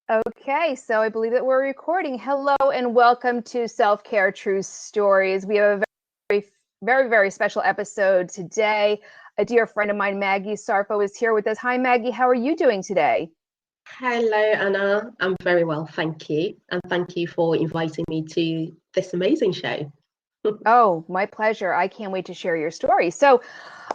Okay, so I believe that we're recording. Hello and welcome to Self-Care True Stories. We have a very special episode today. A dear friend of mine, Maggie Sarfo, is here with us. Hi, Maggie. How are you doing today? Hello, Anna. I'm very well, thank you. And thank you for inviting me to this amazing show. Oh, my pleasure. I can't wait to share your story. So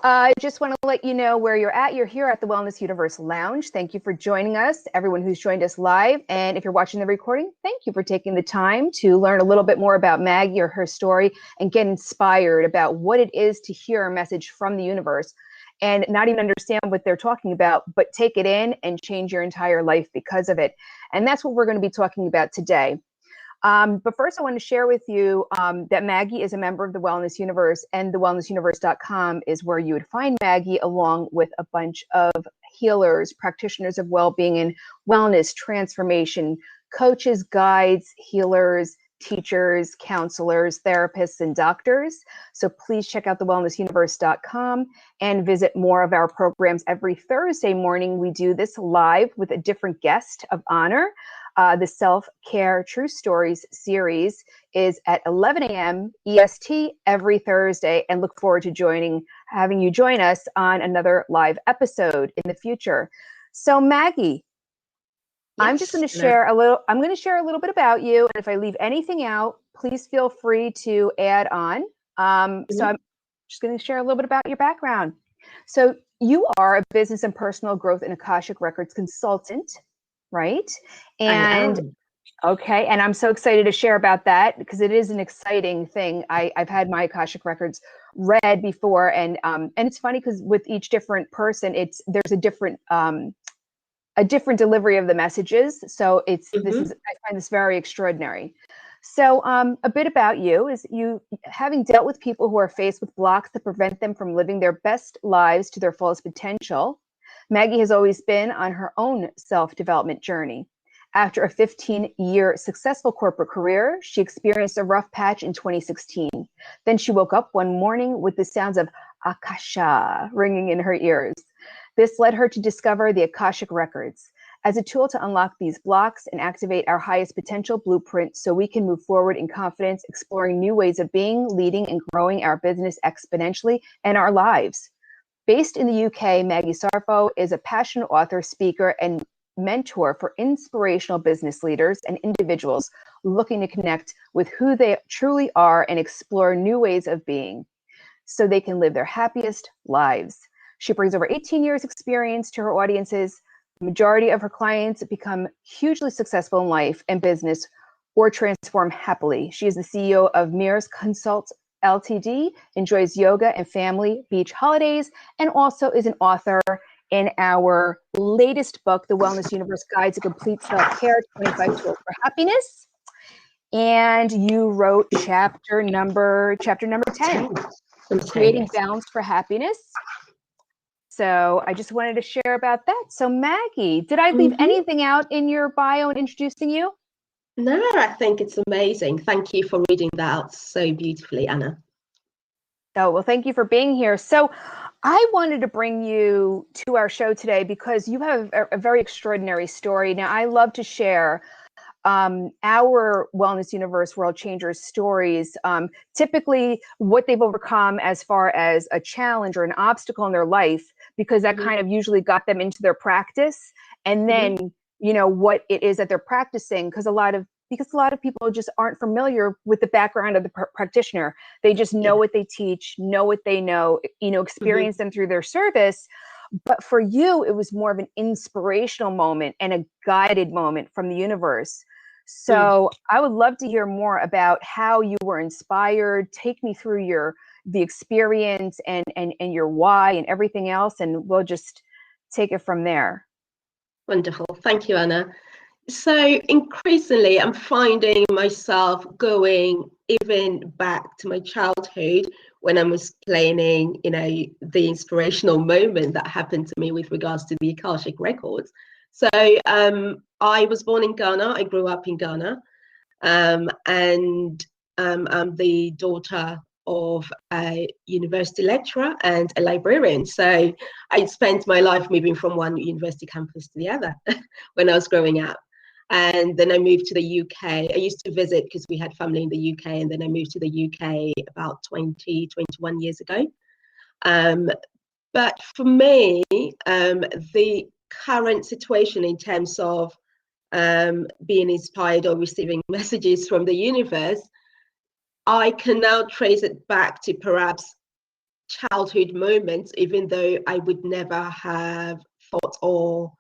I just want to let you know where you're at. You're here at the Wellness Universe Lounge. Thank you for joining us, everyone who's joined us live. And if you're watching the recording, thank you for taking the time to learn a little bit more about Maggie or her story and get inspired about what it is to hear a message from the universe and not even understand what they're talking about, but take it in and change your entire life because of it. And that's what we're going to be talking about today. But first, I want to share with you that Maggie is a member of the Wellness Universe, and thewellnessuniverse.com is where you would find Maggie, along with a bunch of healers, practitioners of well-being and wellness, transformation, coaches, guides, healers, teachers, counselors, therapists, and doctors. So please check out thewellnessuniverse.com and visit more of our programs. Every Thursday morning, we do this live with a different guest of honor. The Self-Care True Stories series is at 11 a.m. EST every Thursday, and look forward to having you join us on another live episode in the future. So Maggie, yes, I'm just going to share a little bit about you, and if I leave anything out, please feel free to add on. So I'm just going to share a little bit about your background. So you are a business and personal growth and Akashic Records consultant, right? And okay, and I'm so excited to share about that because it is an exciting thing. I've had my Akashic Records read before, and it's funny because with each different person, there's a different delivery of the messages. So I find this very extraordinary. So a bit about you is you having dealt with people who are faced with blocks that prevent them from living their best lives to their fullest potential. Maggie has always been on her own self-development journey. After a 15-year successful corporate career, she experienced a rough patch in 2016. Then she woke up one morning with the sounds of Akasha ringing in her ears. This led her to discover the Akashic Records as a tool to unlock these blocks and activate our highest potential blueprint so we can move forward in confidence, exploring new ways of being, leading, and growing our business exponentially and our lives. Based in the UK, Maggie Sarfo is a passionate author, speaker, and mentor for inspirational business leaders and individuals looking to connect with who they truly are and explore new ways of being so they can live their happiest lives. She brings over 18 years experience to her audiences. The majority of her clients become hugely successful in life and business or transform happily. She is the CEO of Mears Consult Ltd, enjoys yoga and family beach holidays, and also is an author in our latest book, The Wellness Universe Guide to Complete Self-Care, 25 Tools for Happiness. And you wrote chapter number 10, Creating Balance for Happiness. So I just wanted to share about that. So Maggie, did I leave anything out in your bio and introducing you? No, I think it's amazing. Thank you for reading that out so beautifully, Anna. Oh, well, thank you for being here. So I wanted to bring you to our show today because you have a very extraordinary story. Now, I love to share our Wellness Universe World Changers stories, typically what they've overcome as far as a challenge or an obstacle in their life, because that kind of usually got them into their practice. And then, what it is that they're practicing, because a lot of people just aren't familiar with the background of the practitioner. They just know what they teach, know what they know, experience them through their service. But for you, it was more of an inspirational moment and a guided moment from the universe. So I would love to hear more about how you were inspired. Take me through the experience and your why and everything else, and we'll just take it from there. Wonderful. Thank you, Anna. So increasingly, I'm finding myself going even back to my childhood when I was explaining, the inspirational moment that happened to me with regards to the Akashic Records. So I was born in Ghana. I grew up in Ghana, and I'm the daughter of a university lecturer and a librarian. So I spent my life moving from one university campus to the other when I was growing up. And then I moved to the UK. I used to visit because we had family in the UK, and then I moved to the UK about 21 years ago. But for me, the current situation in terms of being inspired or receiving messages from the universe, I can now trace it back to perhaps childhood moments, even though I would never have thought or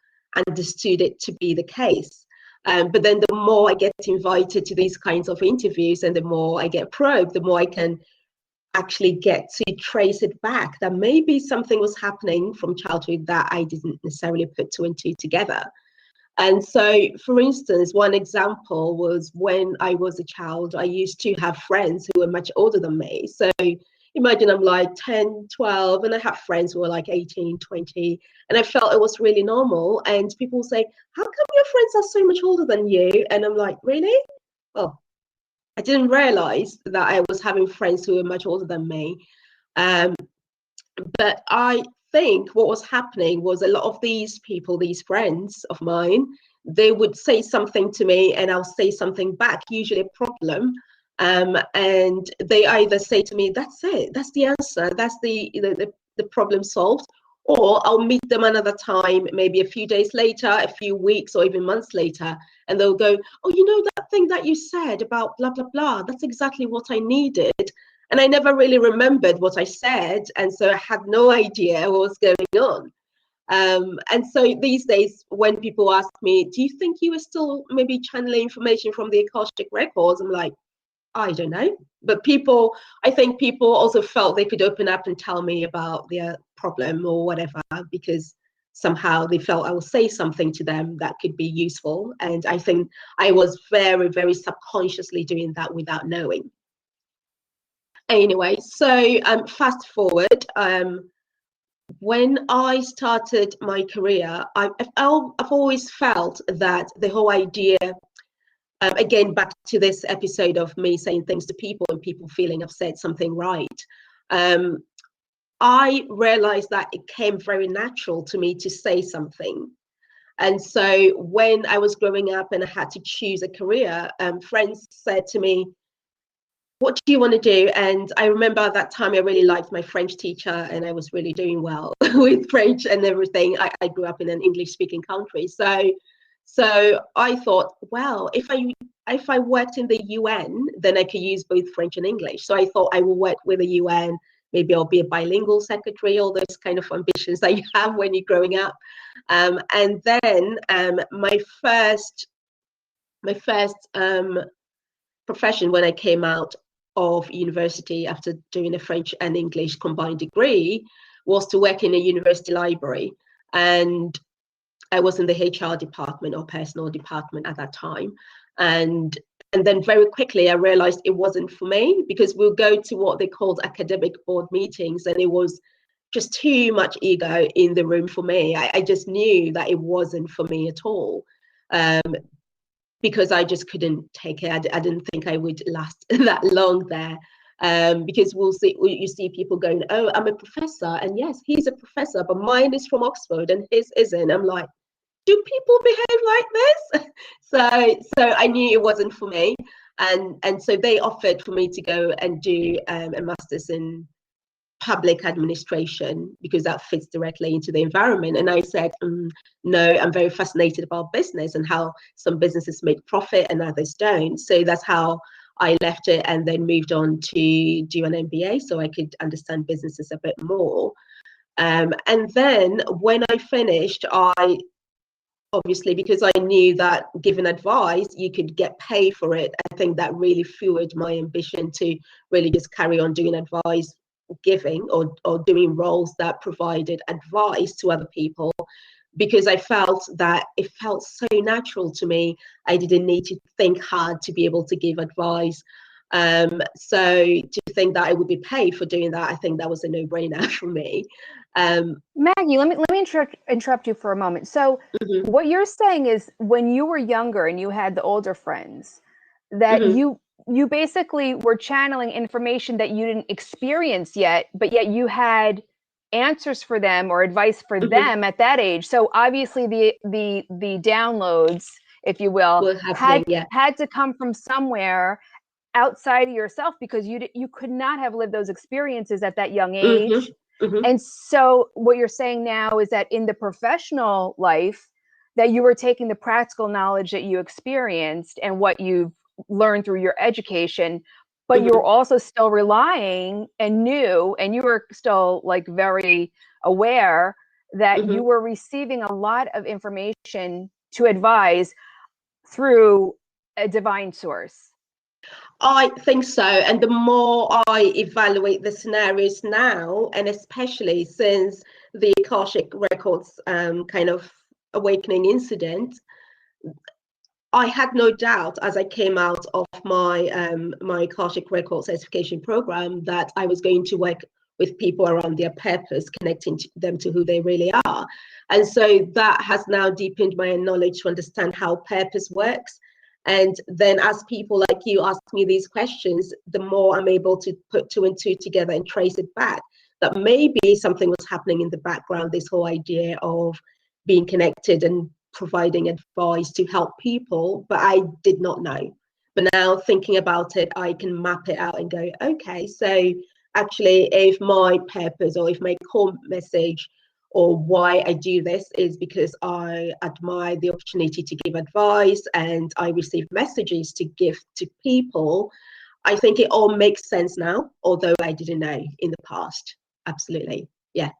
understood it to be the case. But then the more I get invited to these kinds of interviews and the more I get probed, the more I can actually get to trace it back, that maybe something was happening from childhood that I didn't necessarily put two and two together. And so, for instance, one example was when I was a child, I used to have friends who were much older than me. So imagine I'm like 10, 12, and I have friends who are like 18, 20, and I felt it was really normal. And people say, how come your friends are so much older than you? And I'm like, really? Well, I didn't realize that I was having friends who were much older than me. But I think what was happening was a lot of these people, these friends of mine, they would say something to me and I'll say something back, usually a problem. And they either say to me, that's it, that's the answer, that's the problem solved, or I'll meet them another time, maybe a few days later, a few weeks, or even months later, and they'll go, oh, you know that thing that you said about blah, blah, blah, that's exactly what I needed. And I never really remembered what I said, and so I had no idea what was going on. And so these days, when people ask me, do you think you were still maybe channeling information from the Akashic records? I'm like, I don't know. But I think people also felt they could open up and tell me about their problem or whatever, because somehow they felt I will say something to them that could be useful. And I think I was very, very subconsciously doing that without knowing. Anyway, so fast forward. When I started my career, I've always felt that the whole idea, again, back to this episode of me saying things to people and people feeling I've said something right, I realized that it came very natural to me to say something. And so when I was growing up and I had to choose a career, friends said to me, what do you want to do? And I remember at that time I really liked my French teacher and I was really doing well with French and everything. I grew up in an English speaking country. So I thought, well, if I worked in the UN, then I could use both French and English. So I thought I will work with the UN. Maybe I'll be a bilingual secretary, all those kind of ambitions that you have when you're growing up. And then my first profession when I came out of university after doing a French and English combined degree was to work in a university library. And I was in the HR department or personal department at that time. And then very quickly I realized it wasn't for me, because we'll go to what they called academic board meetings and it was just too much ego in the room for me. I just knew that it wasn't for me at all. Because I just couldn't take it. I didn't think I would last that long there. Because you see people going, oh, I'm a professor. And yes, he's a professor, but mine is from Oxford and his isn't. I'm like, do people behave like this? So I knew it wasn't for me. And so they offered for me to go and do a master's in public administration because that fits directly into the environment. And I said, no, I'm very fascinated about business and how some businesses make profit and others don't. So that's how I left it and then moved on to do an MBA so I could understand businesses a bit more. And then when I finished, I obviously, because I knew that giving advice, you could get paid for it. I think that really fueled my ambition to really just carry on doing advice giving or doing roles that provided advice to other people, because I felt that it felt so natural to me. I didn't need to think hard to be able to give advice. So to think that I would be paid for doing that, I think that was a no-brainer for me. Maggie, let me interrupt you for a moment. So what you're saying is when you were younger and you had the older friends, that you basically were channeling information that you didn't experience yet, but yet you had answers for them or advice for them at that age. So obviously the downloads if you will, Were happening, yeah. had to come from somewhere outside of yourself, because you could not have lived those experiences at that young age. And so what you're saying now is that in the professional life, that you were taking the practical knowledge that you experienced and what you've learned through your education, but you're also still relying and you were still like very aware that you were receiving a lot of information to advise through a divine source. I think so. And the more I evaluate the scenarios now, and especially since the Akashic Records kind of awakening incident, I had no doubt as I came out of my my Akashic Record certification program that I was going to work with people around their purpose, connecting them to who they really are. And so that has now deepened my knowledge to understand how purpose works. And then as people like you ask me these questions, the more I'm able to put two and two together and trace it back, that maybe something was happening in the background, this whole idea of being connected and providing advice to help people, but I did not know. But now thinking about it, I can map it out and go, okay, so actually if my purpose or if my core message or why I do this is because I admire the opportunity to give advice and I receive messages to give to people, I think it all makes sense now, although I didn't know in the past. Absolutely. Yeah.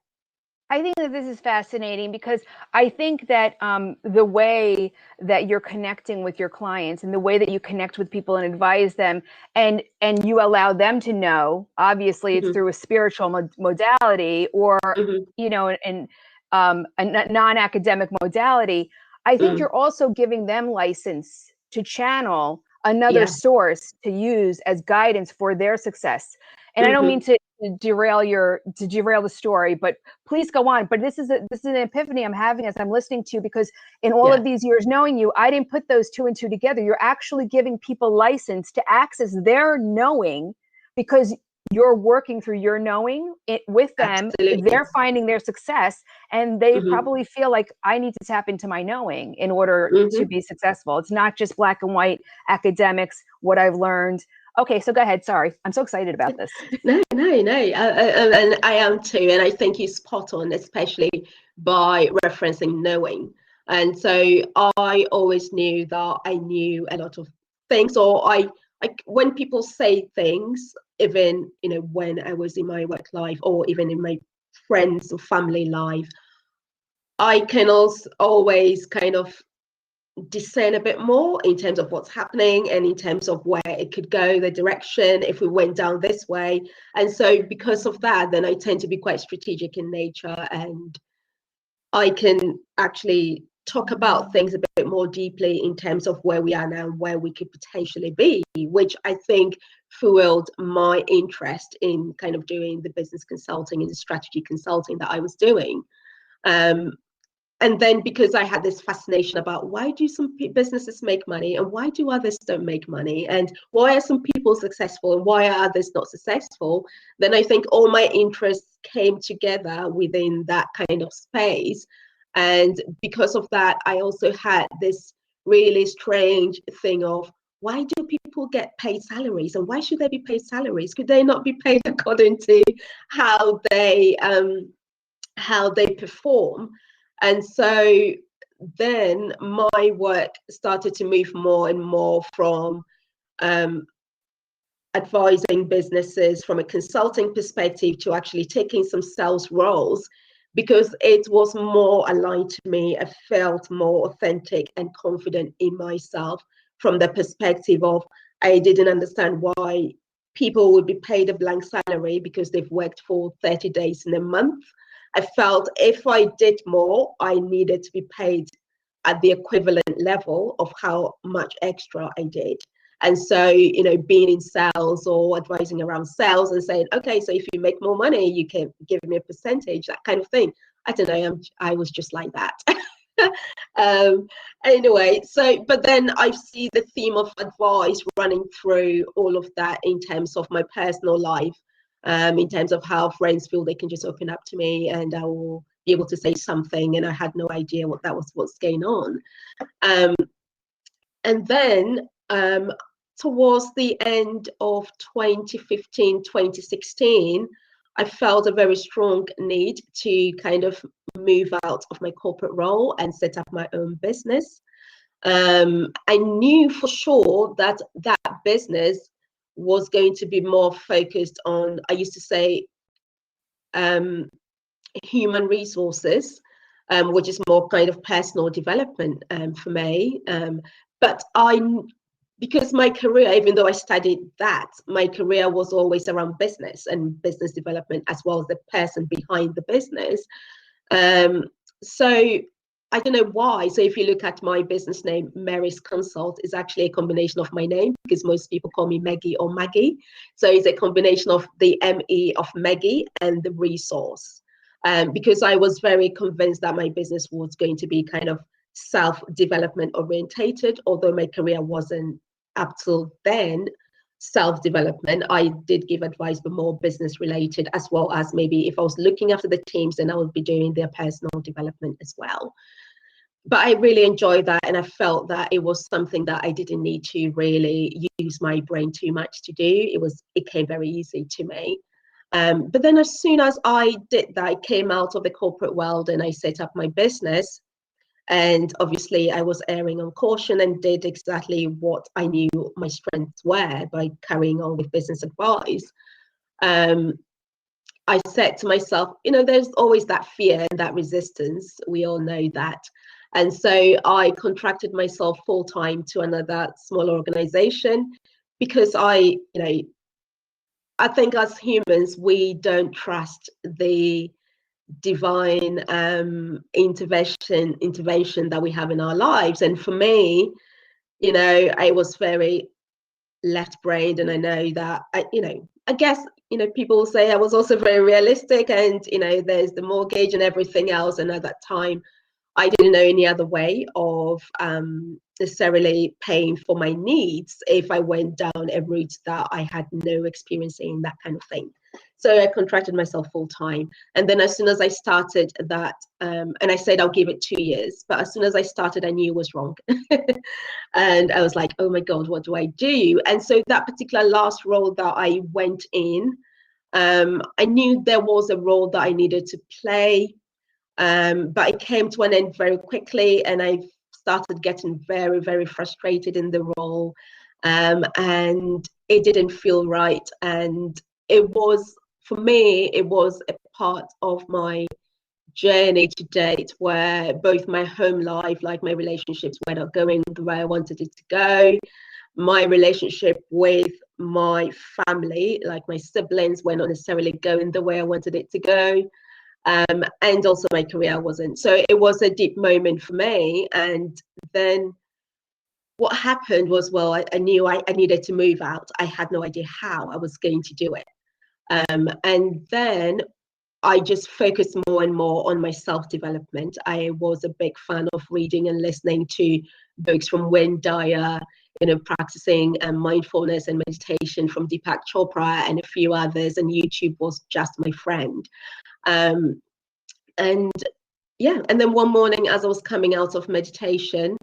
I think that this is fascinating because I think that the way that you're connecting with your clients and the way that you connect with people and advise them and you allow them to know, obviously it's through a spiritual modality or, you know, and a non-academic modality. I think you're also giving them license to channel another source to use as guidance for their success. And I don't mean to derail the story, but please go on. But this is an epiphany I'm having as I'm listening to you, because in all of these years knowing you, I didn't put those two and two together. You're actually giving people license to access their knowing because you're working through your knowing with them. Absolutely. They're finding their success and they probably feel like I need to tap into my knowing in order to be successful. It's not just black and white academics, what I've learned. Okay, so go ahead. Sorry. I'm so excited about this. No. And I am too. And I think you're spot on, especially by referencing knowing. And so I always knew that I knew a lot of things, or I when people say things, even, you know, when I was in my work life or even in my friends or family life, I can also always kind of discern a bit more in terms of what's happening and in terms of where it could go, the direction, if we went down this way. And so because of that, then I tend to be quite strategic in nature, and I can actually talk about things a bit more deeply in terms of where we are now and where we could potentially be, which I think fueled my interest in kind of doing the business consulting and the strategy consulting that I was doing. And then because I had this fascination about why do some businesses make money and why do others don't make money, and why are some people successful and why are others not successful, then I think all my interests came together within that kind of space. And because of that, I also had this really strange thing of, why do people get paid salaries and why should they be paid salaries? Could they not be paid according to how they perform? And so then my work started to move more and more from advising businesses from a consulting perspective to actually taking some sales roles, because it was more aligned to me. I felt more authentic and confident in myself from the perspective of, I didn't understand why people would be paid a blank salary because they've worked for 30 days in a month. I felt if I did more, I needed to be paid at the equivalent level of how much extra I did. And so, you know, being in sales or advising around sales and saying, okay, so if you make more money, you can give me a percentage, that kind of thing. I don't know, I was just like that. Anyway, so, but then I see the theme of advice running through all of that in terms of my personal life. In terms of how friends feel they can just open up to me and I will be able to say something and I had no idea what's going on. And then towards the end of 2015, 2016, I felt a very strong need to kind of move out of my corporate role and set up my own business. I knew for sure that that business was going to be more focused on, I used to say, human resources, which is more kind of personal development for me. But because my career, even though I studied that, my career was always around business and business development, as well as the person behind the business. So I don't know why. So if you look at my business name, Mary's Consult, is actually a combination of my name, because most people call me Maggie or Maggie. So it's a combination of the ME of Maggie and the resource. Because I was very convinced that my business was going to be kind of self-development orientated, although my career wasn't up till then self-development. I did give advice, but more business related, as well as maybe if I was looking after the teams, then I would be doing their personal development as well. But I really enjoyed that, and I felt that it was something that I didn't need to really use my brain too much to do. It came very easy to me. But then as soon as I did that, I came out of the corporate world and I set up my business. And obviously I was erring on caution and did exactly what I knew my strengths were by carrying on with business advice. I said to myself, there's always that fear and that resistance. We all know that. And so I contracted myself full time to another smaller organization, because I think as humans, we don't trust the divine intervention that we have in our lives. And for me, I was very left-brained, and I know that I guess people will say I was also very realistic, and there's the mortgage and everything else, and at that time I didn't know any other way of necessarily paying for my needs if I went down a route that I had no experience in, that kind of thing. So I contracted myself full time. And then as soon as I started that, and I said I'll give it 2 years, but as soon as I started, I knew it was wrong. And I was like, oh my God, what do I do? And so that particular last role that I went in, I knew there was a role that I needed to play. But it came to an end very quickly, and I started getting very, very frustrated in the role, and it didn't feel right. And it was, for me, it was a part of my journey to date where both my home life, like my relationships, were not going the way I wanted it to go. My relationship with my family, like my siblings, were not necessarily going the way I wanted it to go. And also my career wasn't. So it was a deep moment for me. And then what happened was, well, I knew I needed to move out. I had no idea how I was going to do it. And then I just focused more and more on my self-development. I was a big fan of reading and listening to books from Wayne Dyer, practicing mindfulness and meditation from Deepak Chopra and a few others, and YouTube was just my friend. And then one morning, as I was coming out of meditation,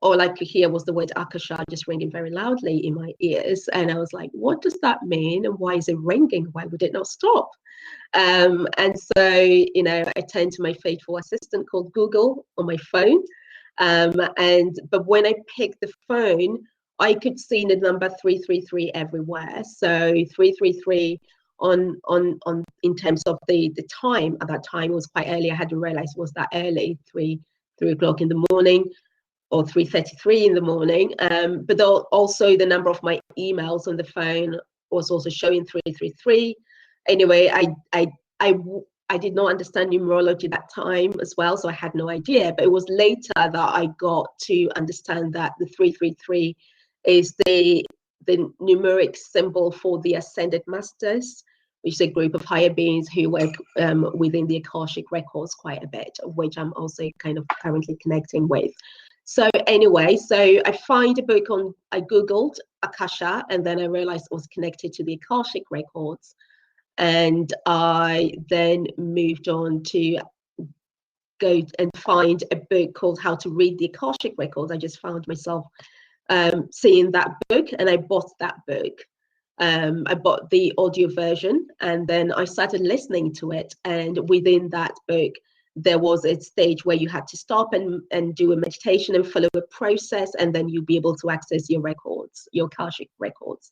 all I could hear was the word Akasha just ringing very loudly in my ears. And I was like, what does that mean? And why is it ringing? Why would it not stop? And so, I turned to my faithful assistant called Google on my phone. But when I picked the phone, I could see the number 333 everywhere. So 333 on in terms of the time. At that time, it was quite early. I hadn't realized it was that early, 3 o'clock in the morning, or 3:33 in the morning. But also the number of my emails on the phone was also showing 333. Anyway, I did not understand numerology at that time as well, so I had no idea. But it was later that I got to understand that the 333 is the numeric symbol for the Ascended Masters, which is a group of higher beings who work within the Akashic records quite a bit, of which I'm also kind of currently connecting with. So anyway, so I find a book I Googled Akasha, and then I realized it was connected to the Akashic records. And I then moved on to go and find a book called How to Read the Akashic Records. I just found myself seeing that book, and I bought that book. I bought the audio version, and then I started listening to it. And within that book, there was a stage where you had to stop and do a meditation and follow a process, and then you'll be able to access your records, your Akashic records.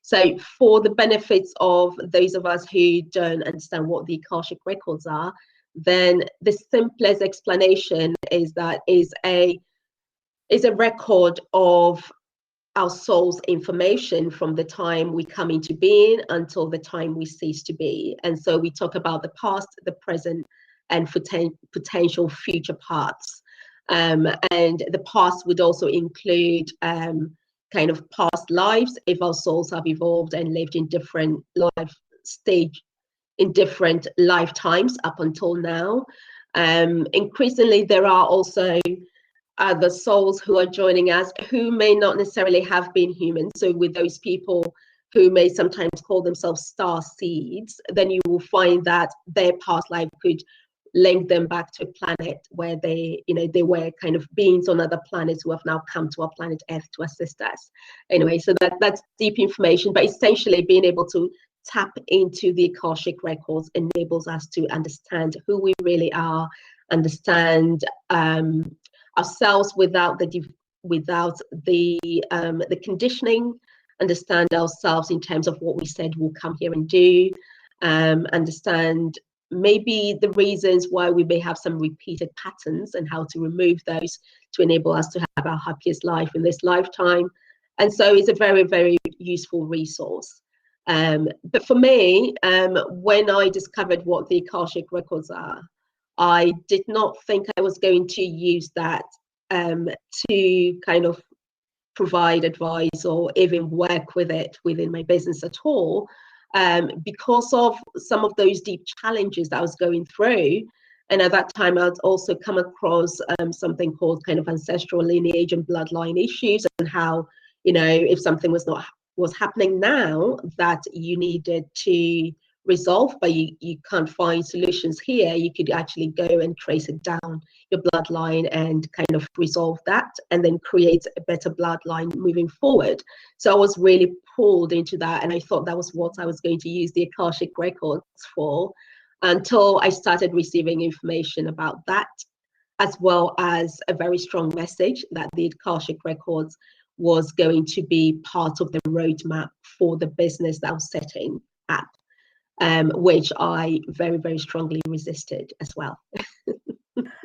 So for the benefits of those of us who don't understand what the Akashic records are, then the simplest explanation is that is a record of our soul's information from the time we come into being until the time we cease to be. And so we talk about the past, the present, and potential future parts. And the past would also include kind of past lives, if our souls have evolved and lived in different in different lifetimes up until now. Increasingly, there are also other souls who are joining us who may not necessarily have been human. So with those people who may sometimes call themselves star seeds, then you will find that their past life could link them back to a planet where they were kind of beings on other planets who have now come to our planet Earth to assist us. Anyway, so that's deep information, but essentially being able to tap into the Akashic records enables us to understand who we really are, understand ourselves without the conditioning, understand ourselves in terms of what we said we'll come here and do, understand maybe the reasons why we may have some repeated patterns and how to remove those to enable us to have our happiest life in this lifetime. And so it's a very, very useful resource. But for me, when I discovered what the Akashic records are, I did not think I was going to use that to kind of provide advice or even work with it within my business at all, because of some of those deep challenges that I was going through. And at that time, I'd also come across something called kind of ancestral lineage and bloodline issues, and how, if something was happening now that you needed to resolve, but you can't find solutions here, you could actually go and trace it down your bloodline and kind of resolve that, and then create a better bloodline moving forward. So I was really pulled into that, and I thought that was what I was going to use the Akashic records for, until I started receiving information about that, as well as a very strong message that the Akashic records was going to be part of the roadmap for the business that I was setting up, which I very, very strongly resisted as well.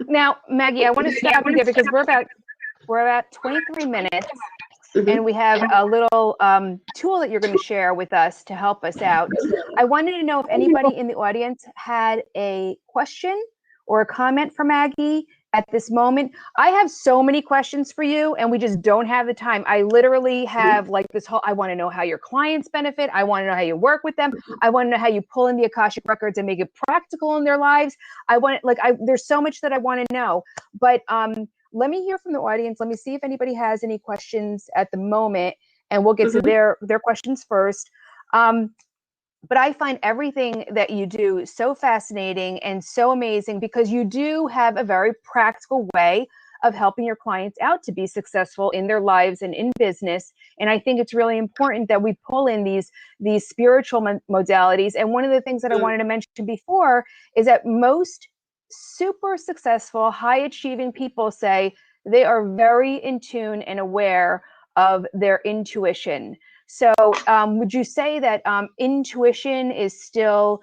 Now, Maggie, I want to stop you there because we're about 23 minutes, and we have a little tool that you're going to share with us to help us out. I wanted to know if anybody in the audience had a question or a comment for Maggie at this moment. I have so many questions for you, and we just don't have the time. I literally have like this whole, I want to know how your clients benefit. I want to know how you work with them. I want to know how you pull in the Akashic records and make it practical in their lives. There's so much that I want to know, but let me hear from the audience. Let me see if anybody has any questions at the moment, and we'll get to their questions first. But I find everything that you do so fascinating and so amazing, because you do have a very practical way of helping your clients out to be successful in their lives and in business. And I think it's really important that we pull in these spiritual modalities. And one of the things that I wanted to mention before is that most super successful, high achieving people say they are very in tune and aware of their intuition. So would you say that intuition is still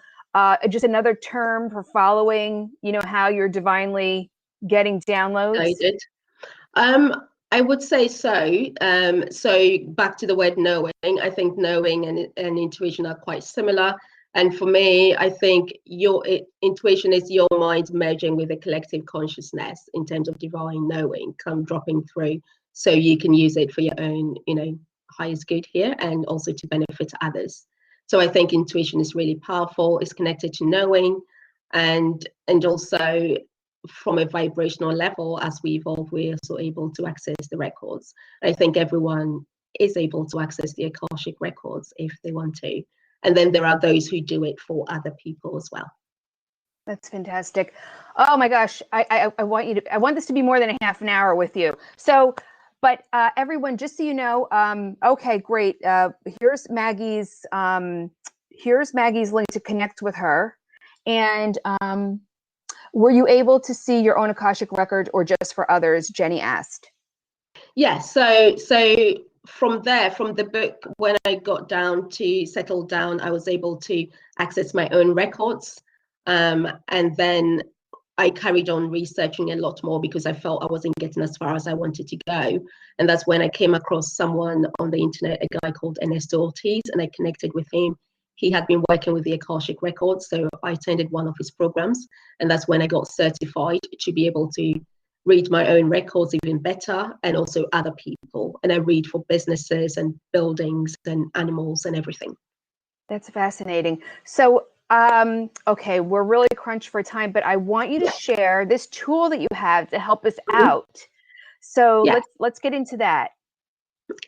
just another term for following, how you're divinely getting downloads? I would say so. So back to the word knowing, I think knowing and intuition are quite similar. And for me, I think your intuition is your mind merging with a collective consciousness in terms of divine knowing, dropping through, so you can use it for your own, highest good here, and also to benefit others. So I think intuition is really powerful. It's connected to knowing, and also from a vibrational level, as we evolve, we're also able to access the records. I think everyone is able to access the Akashic records if they want to. And then there are those who do it for other people as well. That's fantastic. Oh my gosh, I want this to be more than a half an hour with you. So, But everyone, just so you know, okay, great. Here's Maggie's link to connect with her. And were you able to see your own Akashic record or just for others? Jenny asked. Yeah, so from there, from the book, when I got down to settle down, I was able to access my own records. And then I carried on researching a lot more because I felt I wasn't getting as far as I wanted to go. And that's when I came across someone on the internet, a guy called Ernesto Ortiz, and I connected with him. He had been working with the Akashic records, so I attended one of his programs, and that's when I got certified to be able to read my own records even better, and also other people. And I read for businesses and buildings and animals and everything. That's fascinating. So, okay, we're really crunched for time, but I want you to share this tool that you have to help us out. So let's get into that.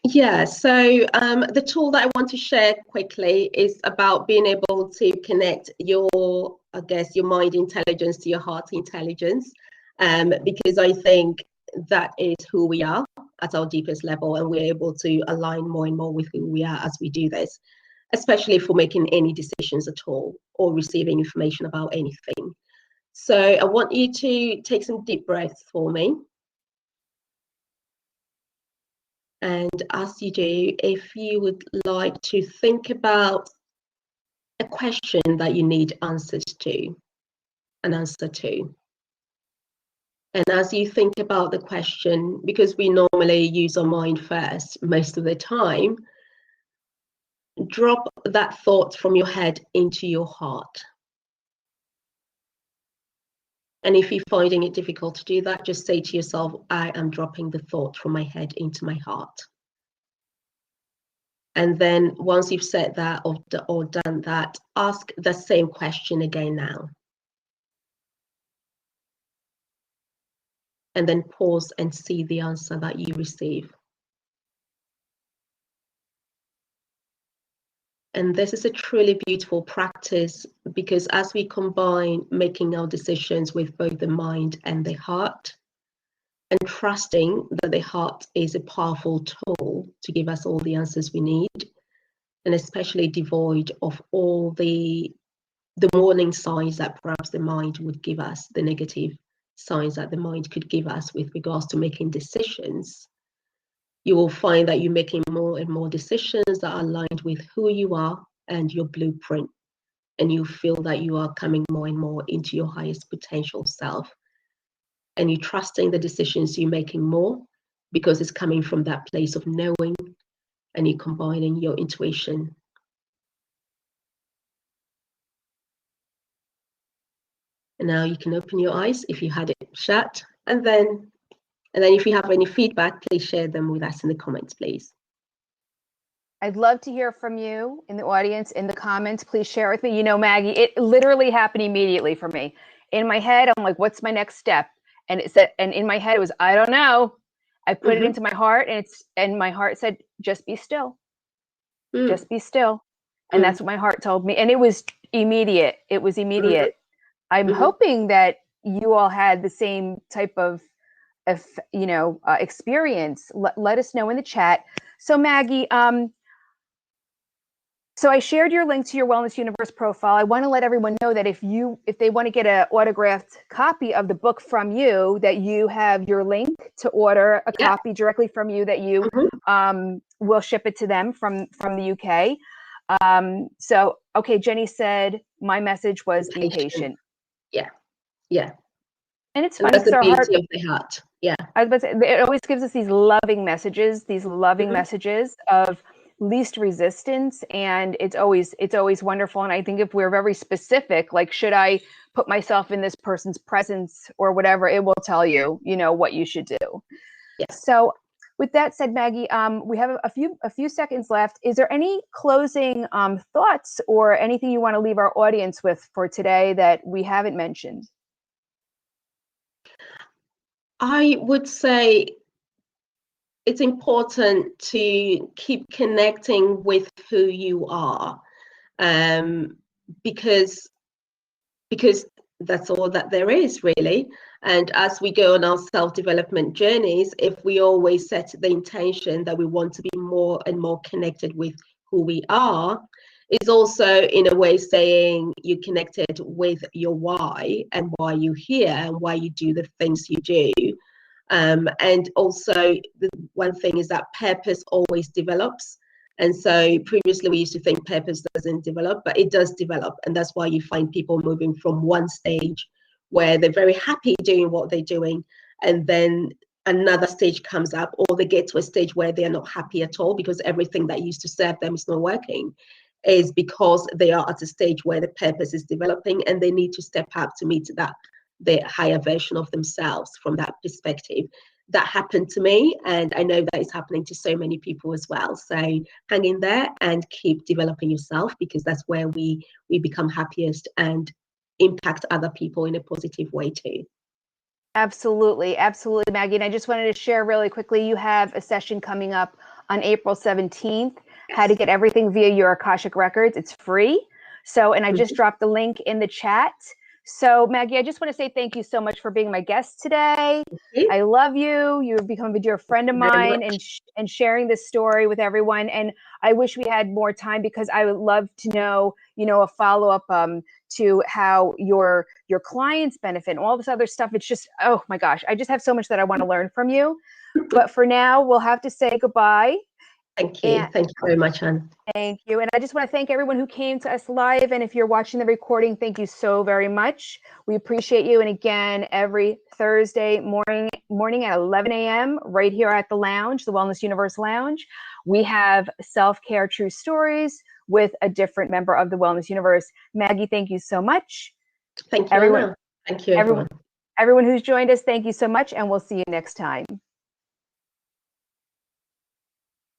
Yeah, so the tool that I want to share quickly is about being able to connect your mind intelligence to your heart intelligence, because I think that is who we are at our deepest level, and we're able to align more and more with who we are as we do this, especially for making any decisions at all or receiving information about anything. So I want you to take some deep breaths for me. And as you do, if you would like to think about a question that you need answers to, an answer to. And as you think about the question, because we normally use our mind first most of the time, drop that thought from your head into your heart. And if you're finding it difficult to do that, just say to yourself, I am dropping the thought from my head into my heart. And then once you've said that or done that, ask the same question again now. And then pause and see the answer that you receive. And this is a truly beautiful practice, because as we combine making our decisions with both the mind and the heart, and trusting that the heart is a powerful tool to give us all the answers we need, and especially devoid of all the warning signs that perhaps the mind would give us, the negative signs that the mind could give us with regards to making decisions, you will find that you're making more and more decisions that are aligned with who you are and your blueprint. And you feel that you are coming more and more into your highest potential self. And you're trusting the decisions you're making more because it's coming from that place of knowing, and you're combining your intuition. And now you can open your eyes if you had it shut. And then if you have any feedback, please share them with us in the comments, please. I'd love to hear from you in the audience, in the comments. Please share with me. You know, Maggie, it literally happened immediately for me. In my head, I'm like, what's my next step? And it said, and in my head, it was, I don't know. I put it into my heart, and my heart said, just be still. Just be still. And that's what my heart told me. And it was immediate. It was immediate. I'm hoping that you all had the same type of experience. Let us know in the chat. So Maggie, so I shared your link to your Wellness Universe profile. I want to let everyone know that if they want to get an autographed copy of the book from you, that you have your link to order a copy directly from you, that you will ship it to them from the UK. So, okay, Jenny said, my message was be patient. Yeah. And it's funny because our heart, of the heart. Yeah. I was about to say, it always gives us these loving messages, messages of least resistance, and it's always wonderful. And I think if we're very specific, like, should I put myself in this person's presence or whatever, it will tell you, what you should do. Yeah. So with that said, Maggie, we have a few seconds left. Is there any closing thoughts or anything you want to leave our audience with for today that we haven't mentioned? I would say it's important to keep connecting with who you are, because that's all that there is, really. And as we go on our self-development journeys, if we always set the intention that we want to be more and more connected with who we are, it's also in a way saying you're connected with your why and why you're here and why you do the things you do. And also, the one thing is that purpose always develops. And so previously we used to think purpose doesn't develop, but it does develop. And that's why you find people moving from one stage where they're very happy doing what they're doing, and then another stage comes up, or they get to a stage where they're not happy at all because everything that used to serve them is not working, is because they are at a stage where the purpose is developing and they need to step up to meet that the higher version of themselves from that perspective. That happened to me, and I know that is happening to so many people as well. So hang in there and keep developing yourself, because that's where we become happiest and impact other people in a positive way too. Absolutely. Absolutely, Maggie. And I just wanted to share really quickly, you have a session coming up on April 17th, how to get everything via your Akashic records. It's free. So, and I just dropped the link in the chat. So Maggie, I just want to say thank you so much for being my guest today. I love you. You've become a dear friend of mine, and sharing this story with everyone. And I wish we had more time, because I would love to know, a follow-up to how your clients benefit and all this other stuff. It's just, oh my gosh, I just have so much that I want to learn from you. But for now, we'll have to say goodbye. Thank you. Thank you very much, Anne. Thank you. And I just want to thank everyone who came to us live. And if you're watching the recording, thank you so very much. We appreciate you. And again, every Thursday morning at 11 a.m. right here at the lounge, the Wellness Universe Lounge, we have Self-Care True Stories with a different member of the Wellness Universe. Maggie, thank you so much. Thank you, everyone. Thank you, everyone. Everyone who's joined us, thank you so much. And we'll see you next time.